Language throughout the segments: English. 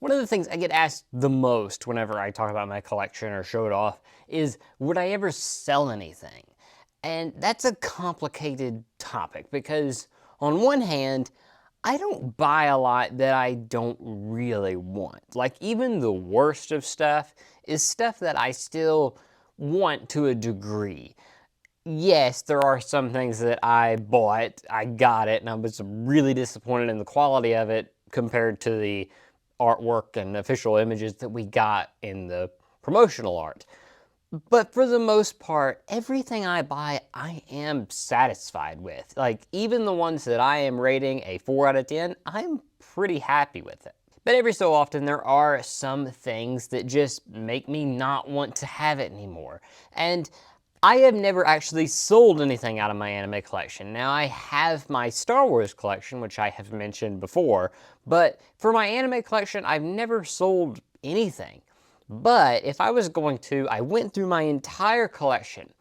One of the things I get asked the most whenever I talk about my collection or show it off is, would I ever sell anything? And that's a complicated topic because on one hand, I don't buy a lot that I don't really want. Like, even the worst of stuff is stuff that I still want to a degree. Yes, there are some things that I bought, I got it, and I was really disappointed in the quality of it compared to the artwork and official images that we got in the promotional art. But for the most part, everything I buy, I am satisfied with. Like, even the ones that I am rating a 4 out of 10, I'm pretty happy with it. But every so often, there are some things that just make me not want to have it anymore. And I have never actually sold anything out of my anime collection. Now, I have my Star Wars collection, which I have mentioned before, but for my anime collection, I've never sold anything. But if I was going to, I went through my entire collection,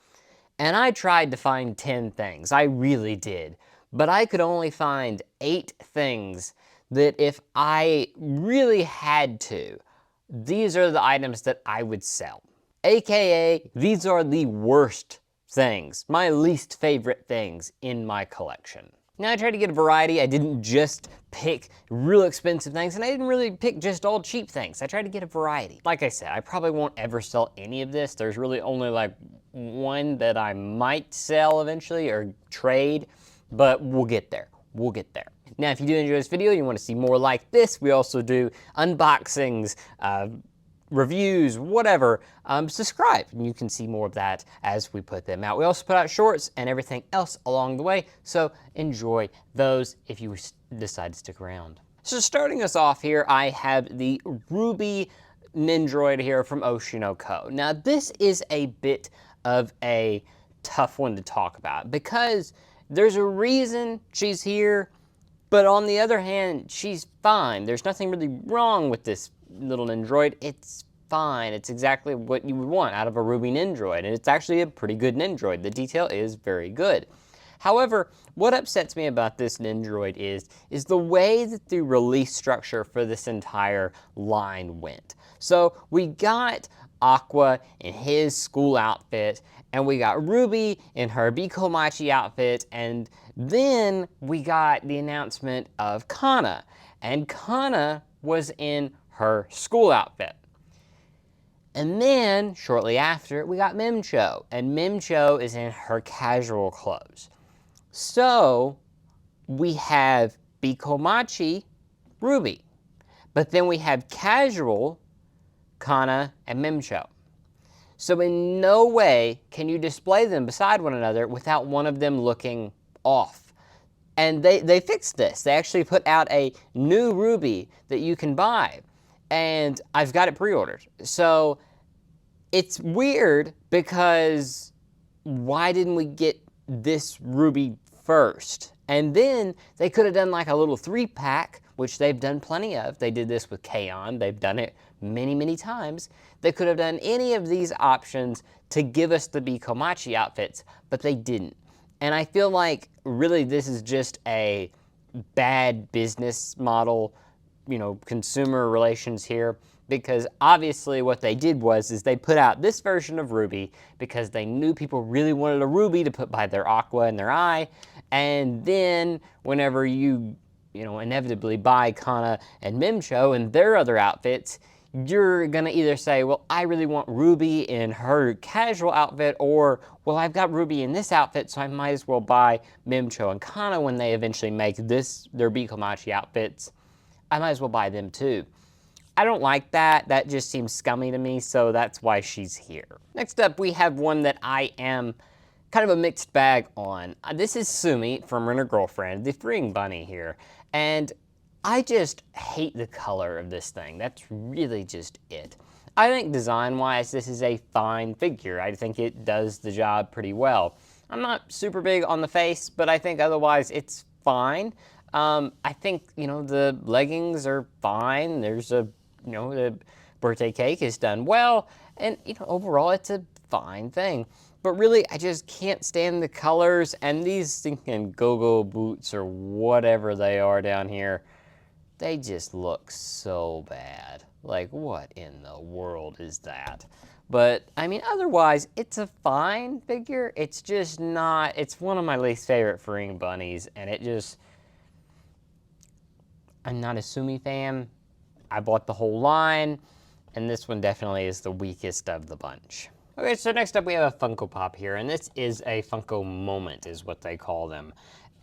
and I tried to find 10 things. I really did. But I could only find 8 things that if I really had to, these are the items that I would sell. AKA, these are the worst things, my least favorite things in my collection. Now, I tried to get a variety. I didn't just pick real expensive things, and I didn't really pick just all cheap things. I tried to get a variety. Like I said, I probably won't ever sell any of this. There's really only like one that I might sell eventually or trade, but we'll get there. We'll get there. Now, if you do enjoy this video, you want to see more like this, we also do unboxings, reviews, whatever, subscribe and you can see more of that as we put them out. We also put out shorts and everything else along the way, so enjoy those if you decide to stick around. So starting us off here, I have the Ruby Nindroid here from Oceanoko. Now this is a bit of a tough one to talk about because there's a reason she's here, but on the other hand, she's fine. There's nothing really wrong with this little Nindroid. It's fine. It's exactly what you would want out of a Ruby Nindroid, and it's actually a pretty good Nindroid. The detail is very good. However, what upsets me about this Nindroid is the way that the release structure for this entire line went. So we got Aqua in his school outfit, and we got Ruby in her Bikomachi outfit, and then we got the announcement of Kana, and Kana was in her school outfit. And then, shortly after, we got Mimcho, and Mimcho is in her casual clothes. So, we have Bikomachi, Ruby, but then we have casual, Kana, and Mimcho. So in no way can you display them beside one another without one of them looking off. And they fixed this. They actually put out a new Ruby that you can buy. And I've got it pre-ordered. So it's weird because why didn't we get this Ruby first? And then they could have done like a little 3-pack, which they've done plenty of. They did this with K-On! They've done it many, many times. They could have done any of these options to give us the Bikomachi outfits, but they didn't. And I feel like really this is just a bad business model, you know, consumer relations here, because obviously what they did was they put out this version of Ruby because they knew people really wanted a Ruby to put by their Aqua and their eye, and then whenever you inevitably buy Kana and Mimcho and their other outfits, you're gonna either say, well, I really want Ruby in her casual outfit, or, well, I've got Ruby in this outfit, so I might as well buy Mimcho and Kana when they eventually make their Bikomachi outfits. I might as well buy them too. I don't like that. That just seems scummy to me, so that's why she's here. Next up, we have one that I am kind of a mixed bag on. This is Sumi from Rent a Girlfriend, the freeing bunny here, and I just hate the color of this thing. That's really just it. I think design-wise, this is a fine figure. I think it does the job pretty well. I'm not super big on the face, but I think otherwise it's fine. I think, the leggings are fine. There's the birthday cake is done well, and, overall it's a fine thing. But really, I just can't stand the colors, and these stinking go-go boots or whatever they are down here. they just look so bad. Like, what in the world is that? But, I mean, otherwise, it's a fine figure. It's just not, it's one of my least favorite Fring bunnies, and it just, I'm not a Sumi fan. I bought the whole line, and this one definitely is the weakest of the bunch. Okay, so next up we have a Funko Pop here, and this is a Funko Moment, is what they call them.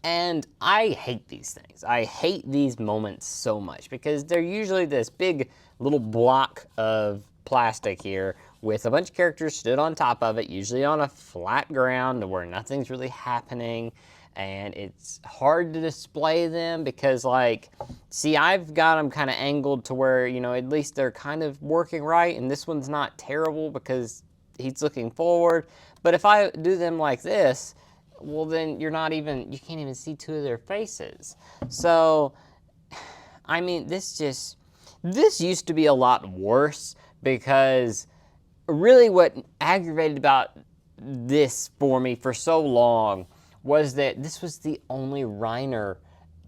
And I hate these things. I hate these moments so much because they're usually this big little block of plastic here with a bunch of characters stood on top of it, usually on a flat ground where nothing's really happening. And it's hard to display them because, like, see, I've got them kind of angled to where, you know, at least they're kind of working right, and this one's not terrible because he's looking forward. But if I do them like this, well, then you can't even see two of their faces. So, I mean, this used to be a lot worse because really what aggravated about this for me for so long was that this was the only Reiner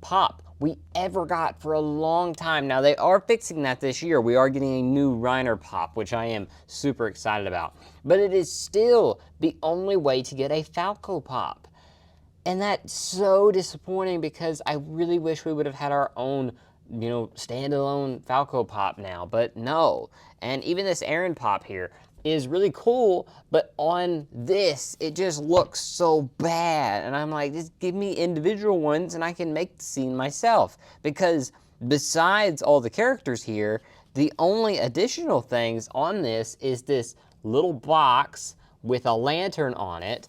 pop we ever got for a long time. Now, they are fixing that this year. We are getting a new Reiner pop, which I am super excited about. But it is still the only way to get a Falco pop. And that's so disappointing because I really wish we would have had our own, you know, standalone Falco pop now, but no. And even this Aaron pop here is really cool, but on this, it just looks so bad. And I'm like, just give me individual ones and I can make the scene myself. Because besides all the characters here, the only additional things on this is this little box with a lantern on it.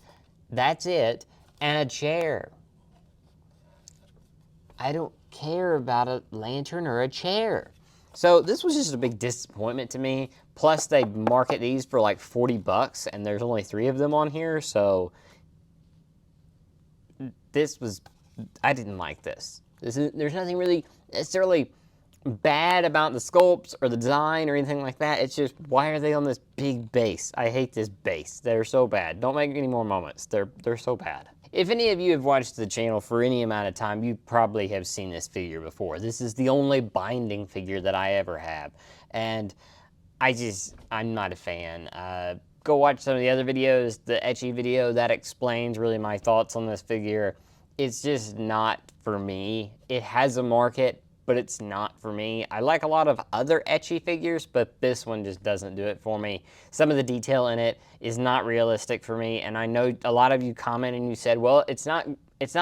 That's it. And a chair. I don't care about a lantern or a chair. So this was just a big disappointment to me. Plus they market these for like 40 bucks and there's only 3 of them on here. So I didn't like this. There's nothing really necessarily bad about the sculpts or the design or anything like that. It's just, why are they on this big base? I hate this base. They're so bad. Don't make any more moments. They're so bad. If any of you have watched the channel for any amount of time, you probably have seen this figure before. This is the only binding figure that I ever have. And I'm not a fan. Go watch some of the other videos. The ecchi video, that explains really my thoughts on this figure. It's just not for me. It has a market, but it's not for me. I like a lot of other ecchi figures, but this one just doesn't do it for me. Some of the detail in it is not realistic for me, and I know a lot of you commented and you said, well, it's not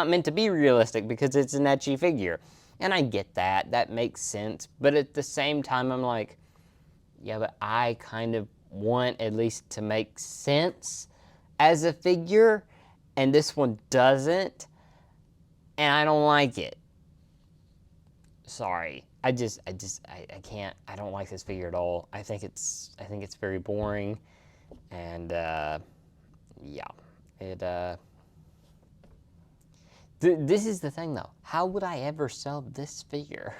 meant to be realistic because it's an ecchi figure. And I get that. That makes sense. But at the same time, I'm like, yeah, but I kind of want at least to make sense as a figure, and this one doesn't, and I don't like it. Sorry, I can't. I don't like this figure at all. I think it's very boring, and yeah, this is the thing though. How would I ever sell this figure?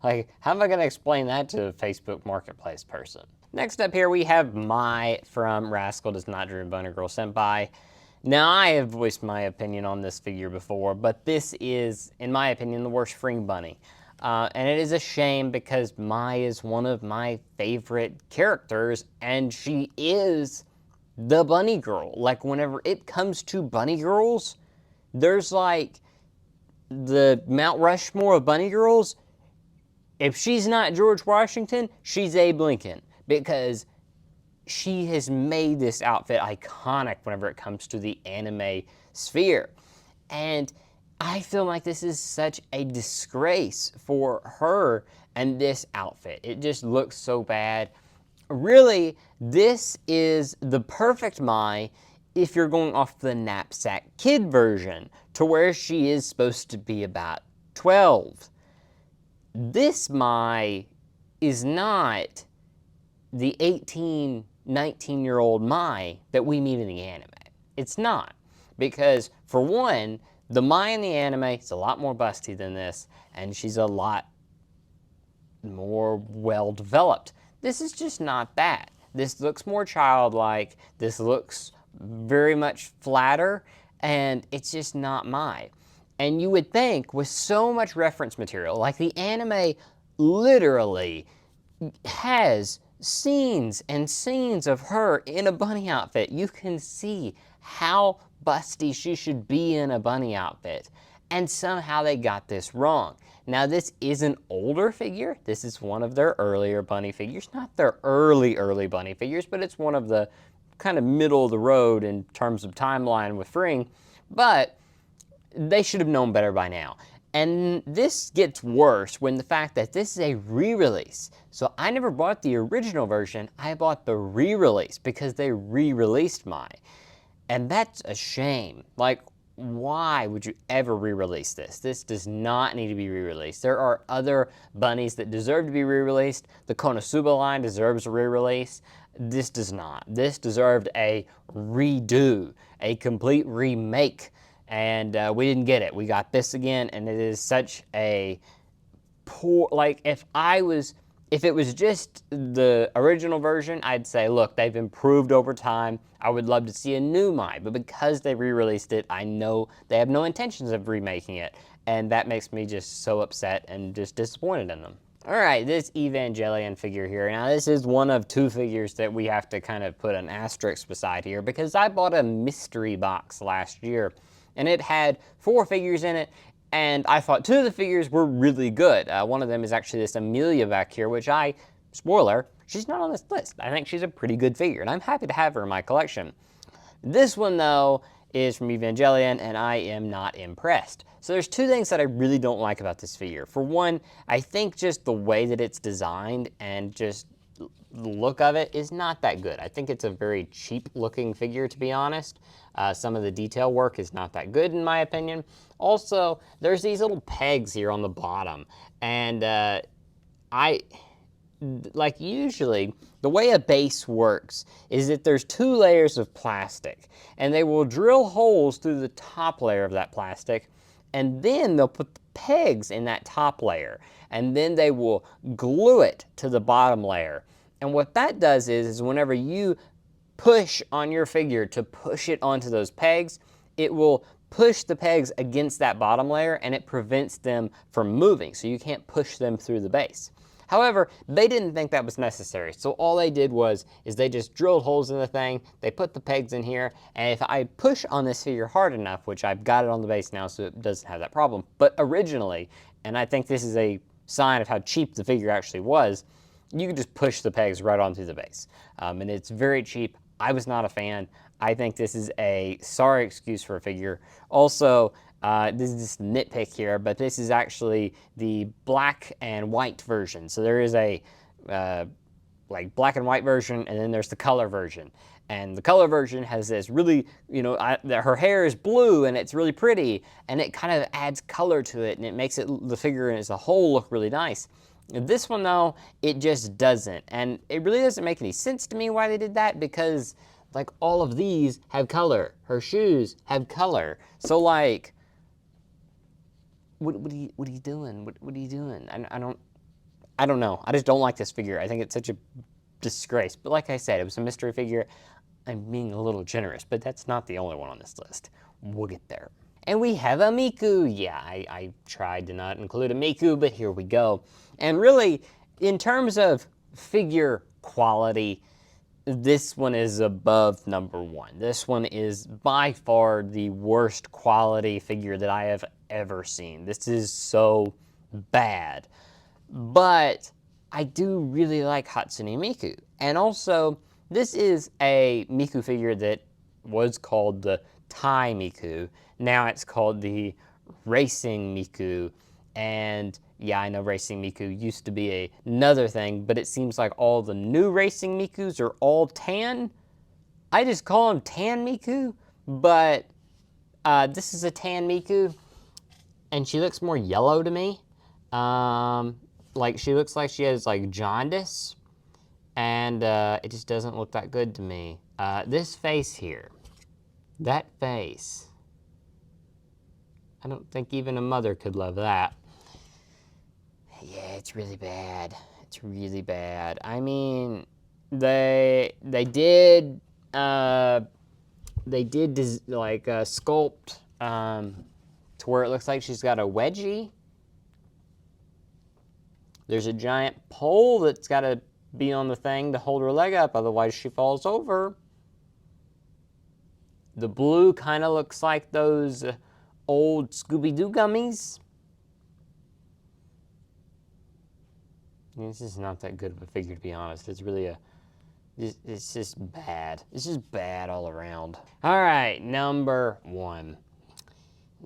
Like, how am I gonna explain that to a Facebook Marketplace person? Next up here we have Mai from Rascal Does Not Dream Bunny Girl Senpai. Now, I have voiced my opinion on this figure before, but this is, in my opinion, the worst Fring bunny. And it is a shame because Mai is one of my favorite characters, and she is the bunny girl. Like, whenever it comes to bunny girls, there's like the Mount Rushmore of bunny girls. If she's not George Washington, she's Abe Lincoln, because she has made this outfit iconic whenever it comes to the anime sphere. And I feel like this is such a disgrace for her and this outfit. It just looks so bad. Really, this is the perfect Mai if you're going off the Knapsack Kid version, to where she is supposed to be about 12. This Mai is not the 18, 19-year-old Mai that we meet in the anime. It's not. Because, for one, the Mai in the anime is a lot more busty than this, and she's a lot more well-developed. This is just not that. This looks more childlike, this looks very much flatter, and it's just not Mai. And you would think, with so much reference material, like the anime literally has scenes and scenes of her in a bunny outfit. You can see how busty she should be in a bunny outfit. And somehow they got this wrong. Now this is an older figure. This is one of their earlier bunny figures. Not their early bunny figures, but it's one of the kind of middle of the road in terms of timeline with Ring. But they should have known better by now. And this gets worse when the fact that this is a re-release. So I never bought the original version, I bought the re-release because they re-released mine. And that's a shame. Like, why would you ever re-release this? This does not need to be re-released. There are other bunnies that deserve to be re-released. The Konosuba line deserves a re-release. This does not. This deserved a redo, a complete remake. And we didn't get it. We got this again, and it is such a poor, like, if it was just the original version, I'd say, look, they've improved over time. I would love to see a new Mai, but because they re-released it, I know they have no intentions of remaking it, and that makes me just so upset and just disappointed in them. All right, this Evangelian figure here. Now, this is one of two figures that we have to kind of put an asterisk beside here because I bought a mystery box last year, and it had 4 figures in it, and I thought 2 of the figures were really good. One of them is actually this Amelia back here, which spoiler, she's not on this list. I think she's a pretty good figure, and I'm happy to have her in my collection. This one, though, is from Evangelian, and I am not impressed. So there's 2 things that I really don't like about this figure. For one, I think just the way that it's designed and just the look of it is not that good. I think it's a very cheap looking figure, to be honest. Some of the detail work is not that good in my opinion. Also, there's these little pegs here on the bottom, and like usually, the way a base works is that there's 2 layers of plastic, and they will drill holes through the top layer of that plastic, and then they'll put the pegs in that top layer, and then they will glue it to the bottom layer. And what that does is whenever you push on your figure to push it onto those pegs, it will push the pegs against that bottom layer, and it prevents them from moving, so you can't push them through the base. However, they didn't think that was necessary, so all they did is they just drilled holes in the thing, they put the pegs in here, and if I push on this figure hard enough, which I've got it on the base now so it doesn't have that problem, but originally, and I think this is a sign of how cheap the figure actually was, you could just push the pegs right onto the base. And it's very cheap. I was not a fan. I think this is a sorry excuse for a figure. Also, this is just a nitpick here, but this is actually the black and white version. So there is a like black and white version, and then there's the color version. And the color version has this really, her hair is blue and it's really pretty, and it kind of adds color to it, and it makes the figure as a whole look really nice. This one though, it just doesn't, and it really doesn't make any sense to me why they did that, because like all of these have color. Her shoes have color. So like, what are you doing? What are you doing? I don't know. I just don't like this figure. I think it's such a disgrace. But like I said, it was a mystery figure. I'm being a little generous, but that's not the only one on this list. We'll get there. And we have a Meiku. Yeah, I tried to not include a Meiku, but here we go. And really, in terms of figure quality, this one is above #1. This one is by far the worst quality figure that I have ever seen. This is so bad. But I do really like Hatsune Miku. And also, this is a Miku figure that was called the Tai Miku. Now it's called the Racing Miku. And yeah, I know Racing Miku used to be another thing, but it seems like all the new Racing Mikus are all tan. I just call them Tan Miku, but this is a Tan Miku, and she looks more yellow to me. Like she looks like she has like jaundice, and it just doesn't look that good to me. This face here, that face, I don't think even a mother could love that. Yeah, it's really bad. It's really bad. I mean, they did sculpt to where it looks like she's got a wedgie. There's a giant pole that's got to be on the thing to hold her leg up, otherwise she falls over. The blue kind of looks like those old Scooby-Doo gummies. This is not that good of a figure, to be honest. It's really it's just bad. It's just bad all around. All right, number 1.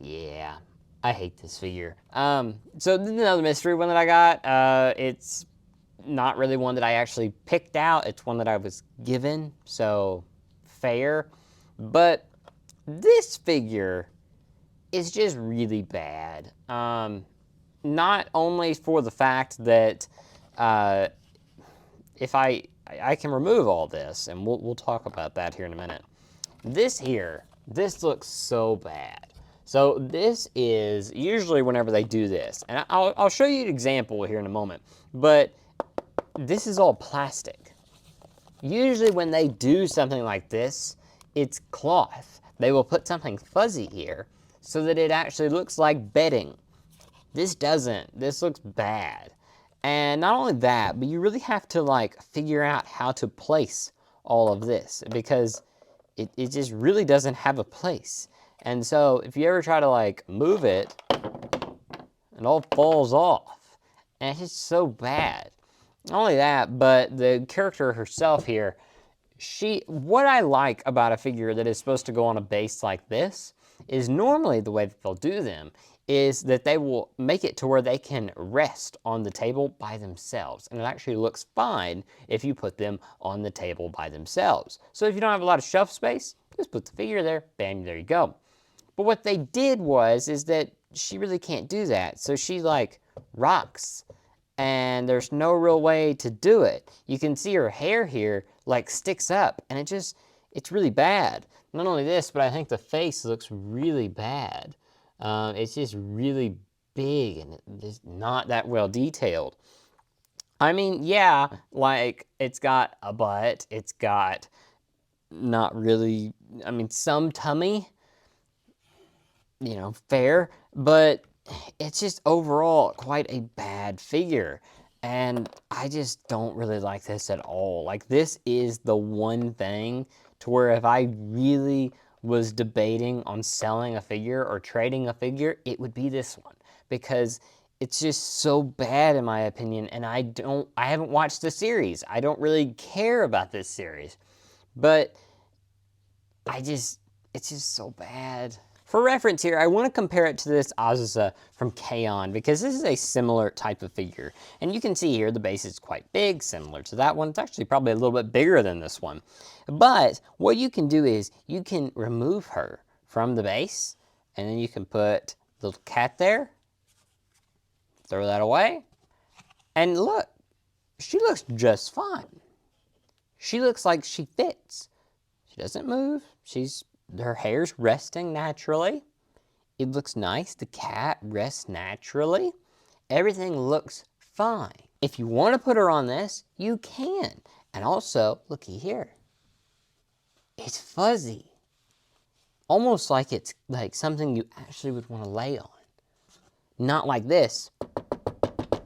Yeah, I hate this figure. So this is another mystery one that I got. It's not really one that I actually picked out. It's one that I was given, so fair. But this figure is just really bad. Not only for the fact that if I can remove all this, and we'll talk about that here in a minute. This looks so bad. So this is usually whenever they do this, and I'll show you an example here in a moment, but this is all plastic. Usually when they do something like this, it's cloth. They will put something fuzzy here so that it actually looks like bedding. This doesn't. This looks bad. And not only that, but you really have to like figure out how to place all of this because it just really doesn't have a place. And so if you ever try to like move it, it all falls off. And it's just so bad. Not only that, but the character herself here, what I like about a figure that is supposed to go on a base like this is normally the way that they'll do them is that they will make it to where they can rest on the table by themselves. And it actually looks fine if you put them on the table by themselves. So if you don't have a lot of shelf space, just put the figure there, bam, there you go. But what they did is that she really can't do that. So she like rocks and there's no real way to do it. You can see her hair here like sticks up and it's really bad. Not only this, but I think the face looks really bad. It's just really big and it's not that well detailed. I mean, yeah, like it's got a butt, it's got not really, I mean, some tummy, you know, fair, but it's just overall quite a bad figure. And I just don't really like this at all. Like this is the one thing to where if I really was debating on selling a figure or trading a figure, it would be this one because it's just so bad in my opinion. And I haven't watched the series. I don't really care about this series, but it's just so bad. For reference here, I want to compare it to this Azusa from K-On! Because this is a similar type of figure. And you can see here the base is quite big, similar to that one. It's actually probably a little bit bigger than this one. But what you can do is you can remove her from the base, and then you can put the little cat there, throw that away, and look, she looks just fine. She looks like she fits. She doesn't move. Her hair's resting naturally. It looks nice. The cat rests naturally. Everything looks fine. If you want to put her on this, you can. And also, looky here. It's fuzzy. Almost like it's like something you actually would want to lay on. Not like this. What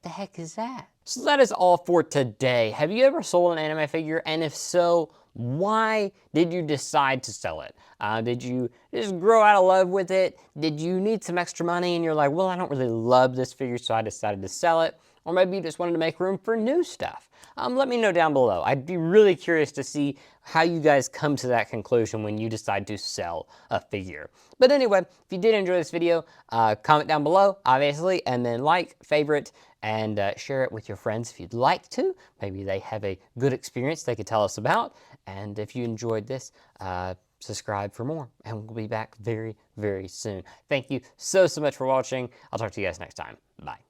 the heck is that? So that is all for today. Have you ever sold an anime figure? And if so, why did you decide to sell it? Did you just grow out of love with it? Did you need some extra money and you're like, well, I don't really love this figure, so I decided to sell it? Or maybe you just wanted to make room for new stuff. Let me know down below. I'd be really curious to see how you guys come to that conclusion when you decide to sell a figure. But anyway, if you did enjoy this video, comment down below, obviously, and then like, favorite, and share it with your friends if you'd like to. Maybe they have a good experience they could tell us about. And if you enjoyed this, subscribe for more. And we'll be back very, very soon. Thank you so much for watching. I'll talk to you guys next time. Bye.